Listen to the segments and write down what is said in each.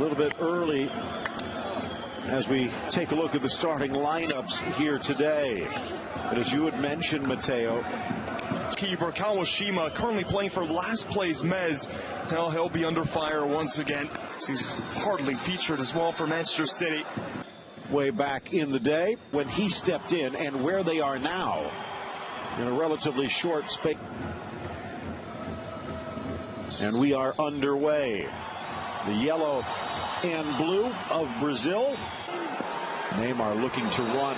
little bit early as we take a look at the starting lineups here today. But as you had mentioned, Mateo, keeper Kawashima currently playing for last place Mez. Now he'll be under fire once again. He's hardly featured as well for Manchester City. Way back in the day when he stepped in, and where they are now in a relatively short space. And we are underway. The yellow and blue of Brazil. Neymar looking to run.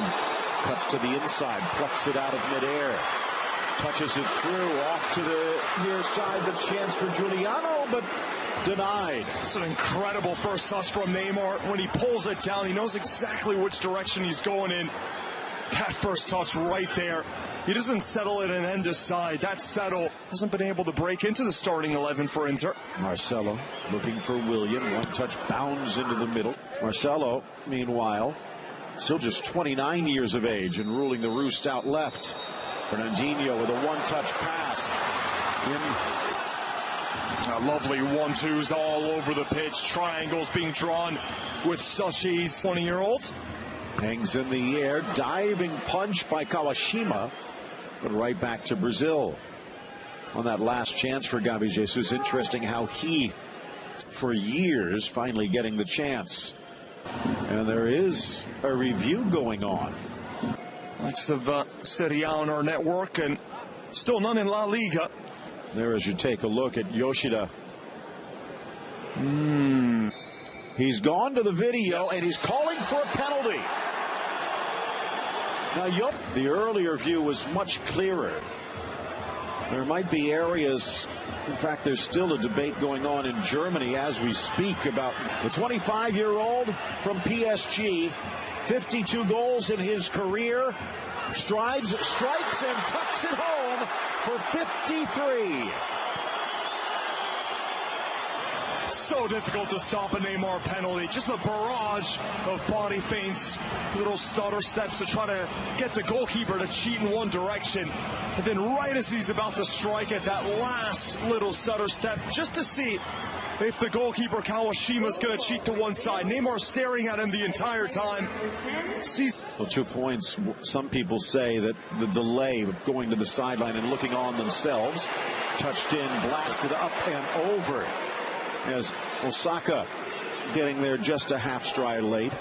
Cuts to the inside. Plucks it out of midair. Touches it through. Off to the near side. The chance for Giuliano, but denied. It's an incredible first touch from Neymar. When he pulls it down, he knows exactly which direction he's going in. That first touch right there. He doesn't settle it and then decide. That settle hasn't been able to break into the starting 11 for Inter. Marcelo looking for William. One touch bounds into the middle. Marcelo, meanwhile, still just 29 years of age and ruling the roost out left. Fernandinho with a one-touch pass. Lovely 1-2s all over the pitch. Triangles being drawn with such ease. 20-year-old. Hangs in the air. Diving punch by Kawashima. But right back to Brazil. On that last chance for Gabi Jesus. Interesting how he, for years, finally getting the chance. And there is a review going on. Lots of Serie A on our network, and still none in La Liga. There as you take a look at Yoshida. He's gone to the video, and he's calling for a penalty. Now, the earlier view was much clearer. There might be areas, in fact, there's still a debate going on in Germany as we speak about the 25-year-old from PSG, 52 goals in his career, strides, strikes, and tucks it home for 53. So difficult to stop a Neymar penalty. Just a barrage of body feints, little stutter steps to try to get the goalkeeper to cheat in one direction. And then right as he's about to strike it, that last little stutter step, just to see if the goalkeeper Kawashima's going to cheat to one side. Neymar staring at him the entire time. Well, 2 points. Some people say that the delay of going to the sideline and looking on themselves, touched in, blasted up and over. As Osaka getting there just a half stride late.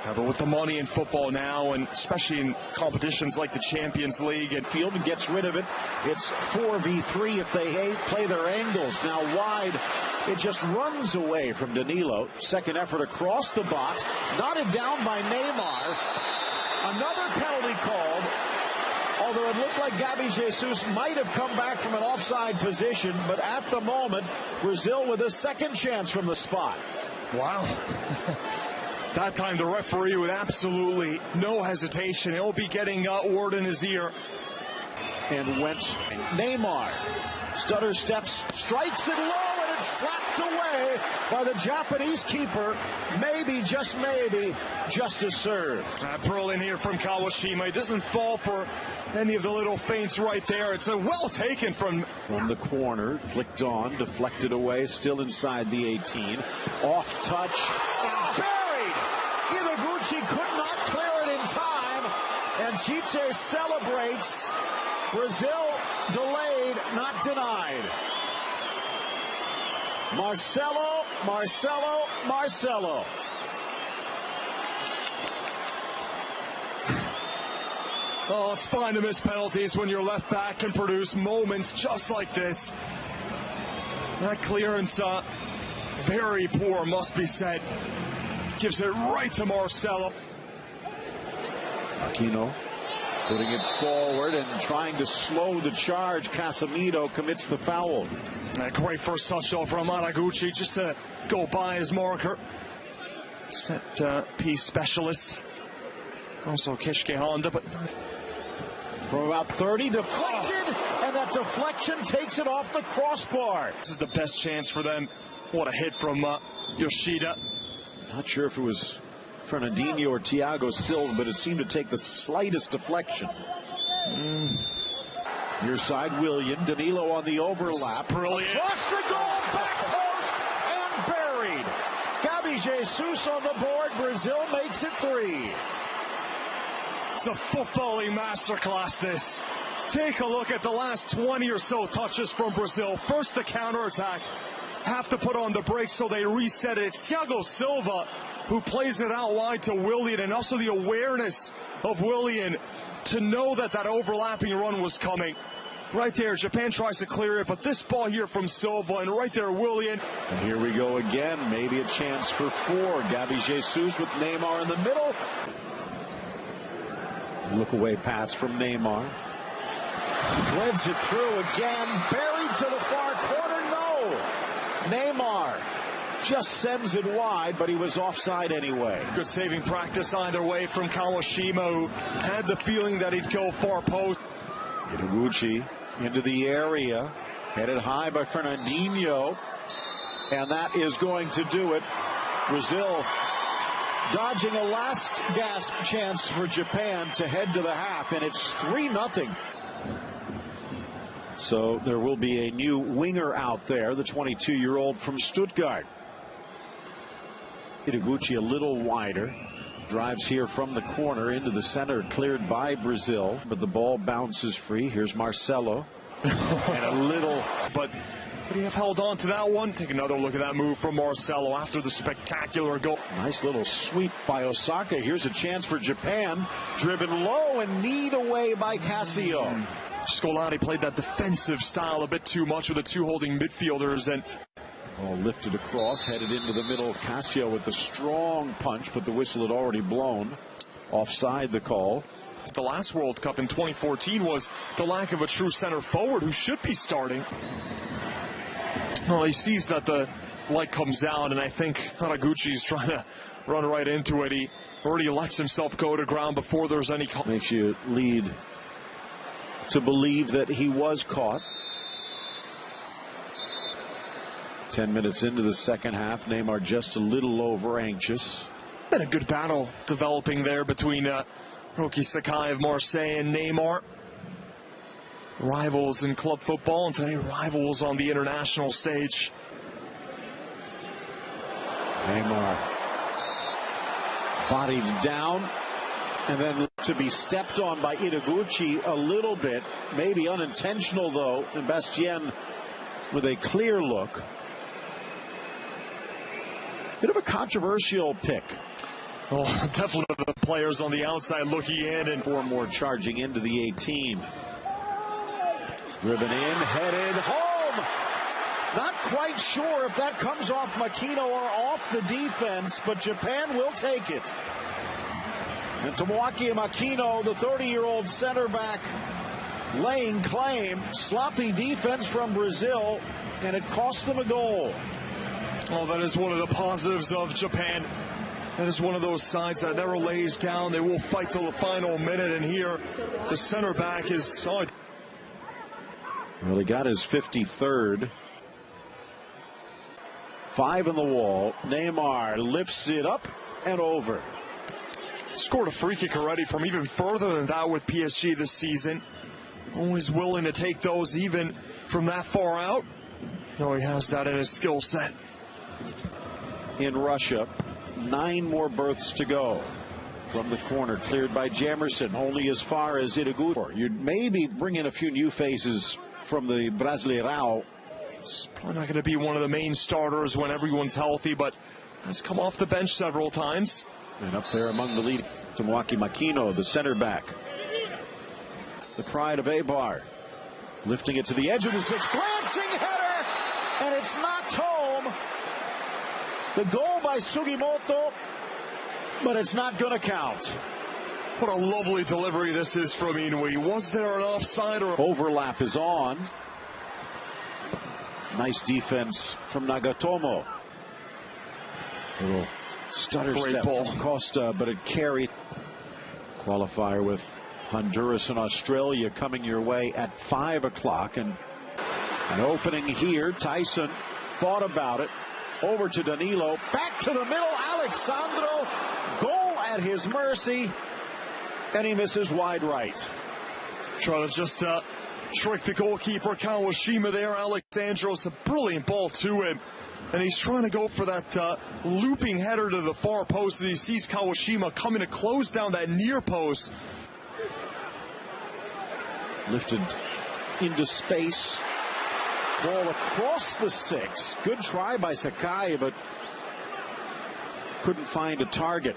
But with the money in football now, and especially in competitions like the Champions League, and field and gets rid of it. It's 4v3 if they play their angles. Now wide, it just runs away from Danilo. Second effort across the box, knotted down by Neymar. Another penalty called. Although it looked like Gabi Jesus might have come back from an offside position, but at the moment, Brazil with a second chance from the spot. Wow. That time the referee with absolutely no hesitation. He'll be getting word in his ear. And went Neymar. Stutter steps, strikes it low, and it's slapped away by the Japanese keeper. Maybe, just maybe, justice served. Brilliant here from Kawashima. He doesn't fall for any of the little feints right there. It's a well taken from the corner, flicked on, deflected away, still inside the 18. Off touch, buried. Iwaguchi could not clear it in time, and Chiche celebrates. Brazil delayed, not denied. Marcelo, Marcelo, Marcelo. Oh, it's fine to miss penalties when your left back can produce moments just like this. That clearance, very poor, must be said. Gives it right to Marcelo. Aquino putting it forward and trying to slow the charge. Casemiro commits the foul. A great first touch though from Araguchi, just to go by his marker. Set piece specialist. Also Kishke Honda, but from about 30, deflected, and that deflection takes it off the crossbar. This is the best chance for them. What a hit from Yoshida. Not sure if it was Fernandinho or Thiago Silva, but it seemed to take the slightest deflection. Near side, William. Danilo on the overlap. Brilliant. Across the goal, back post, and buried. Gabi Gabby Jesus on the board. Brazil makes it 3. It's a footballing masterclass, this. Take a look at the last 20 or so touches from Brazil. First, the counterattack. Have to put on the brakes, so they reset it. It's Thiago Silva who plays it out wide to Willian, and also the awareness of Willian to know that that overlapping run was coming. Right there, Japan tries to clear it, but this ball here from Silva, and right there, Willian. And here we go again, maybe a chance for 4. Gabby Jesus with Neymar in the middle. Look away pass from Neymar. Threads it through again, buried to the far corner, no! Neymar just sends it wide, but he was offside anyway. Good saving practice either way from Kawashima, who had the feeling that he'd go far post. Itaguchi into the area, headed high by Fernandinho, and that is going to do it. Brazil dodging a last gasp chance for Japan to head to the half, and it's 3-0. So there will be a new winger out there, the 22-year-old from Stuttgart. Itaguchi a little wider. Drives here from the corner into the center, cleared by Brazil, but the ball bounces free. Here's Marcelo. And a little, but could he have held on to that one? Take another look at that move from Marcelo after the spectacular goal. Nice little sweep by Osaka. Here's a chance for Japan. Driven low and kneed away by Cassio. Scolari played that defensive style a bit too much with the 2 holding midfielders, and ball lifted across, headed into the middle. Cassio with a strong punch, but the whistle had already blown. Offside the call. The last World Cup in 2014 was the lack of a true center forward who should be starting. Well, he sees that the light comes out, and I think Haraguchi's trying to run right into it. He already lets himself go to ground before there's any call. Makes you lead to believe that he was caught. 10 minutes into the second half, Neymar just a little over anxious. Been a good battle developing there between Roki Sakai of Marseille and Neymar. Rivals in club football, and today rivals on the international stage. Neymar bodied down, and then to be stepped on by Itaguchi a little bit, maybe unintentional though, and Bastien with a clear look. Bit of a controversial pick. Well, definitely the players on the outside looking in, and 4 more charging into the 18. Driven in, headed home. Not quite sure if that comes off Makino or off the defense, but Japan will take it. And Tomoaki Makino, the 30-year-old center back, laying claim. Sloppy defense from Brazil, and it cost them a goal. Oh, that is one of the positives of Japan. That is one of those sides that never lays down. They will fight till the final minute, and here the center back is... Oh. Well, he got his 53rd. 5 in the wall. Neymar lifts it up and over. Scored a free kick already from even further than that with PSG this season. Always willing to take those even from that far out. No, he has that in his skill set. In Russia, 9 more berths to go. From the corner, cleared by Jamerson, only as far as Itaguchi. You'd maybe bring in a few new faces from the Brasileirão. It's probably not going to be one of the main starters when everyone's healthy, but has come off the bench several times. And up there among the lead, Tomoaki Makino, the center back. The pride of Eibar. Lifting it to the edge of the 6. Glancing header! And it's knocked home. The goal by Sugimoto, but it's not going to count. What a lovely delivery this is from Inui. Was there an offside or... Overlap is on. Nice defense from Nagatomo. Little stutter Great step ball. from Costa, but it carried. Qualifier with Honduras and Australia coming your way at 5 o'clock. And an opening here. Tyson thought about it. Over to Danilo. Back to the middle. Alexandro. Goal at his mercy. And he misses wide right. Trying to just trick the goalkeeper Kawashima there. Alexandro, it's a brilliant ball to him. and he's trying to go for that looping header to the far post as he sees Kawashima coming to close down that near post. Lifted into space. Ball across the 6. Good try by Sakai, but couldn't find a target.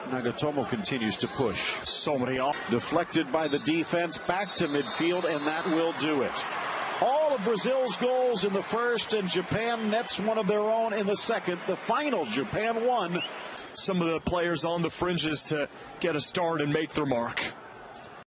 Nagatomo continues to push. So many off. Deflected by the defense, back to midfield, and that will do it. All of Brazil's goals in the first, and Japan nets one of their own in the second. The final, Japan won. Some of the players on the fringes to get a start and make their mark.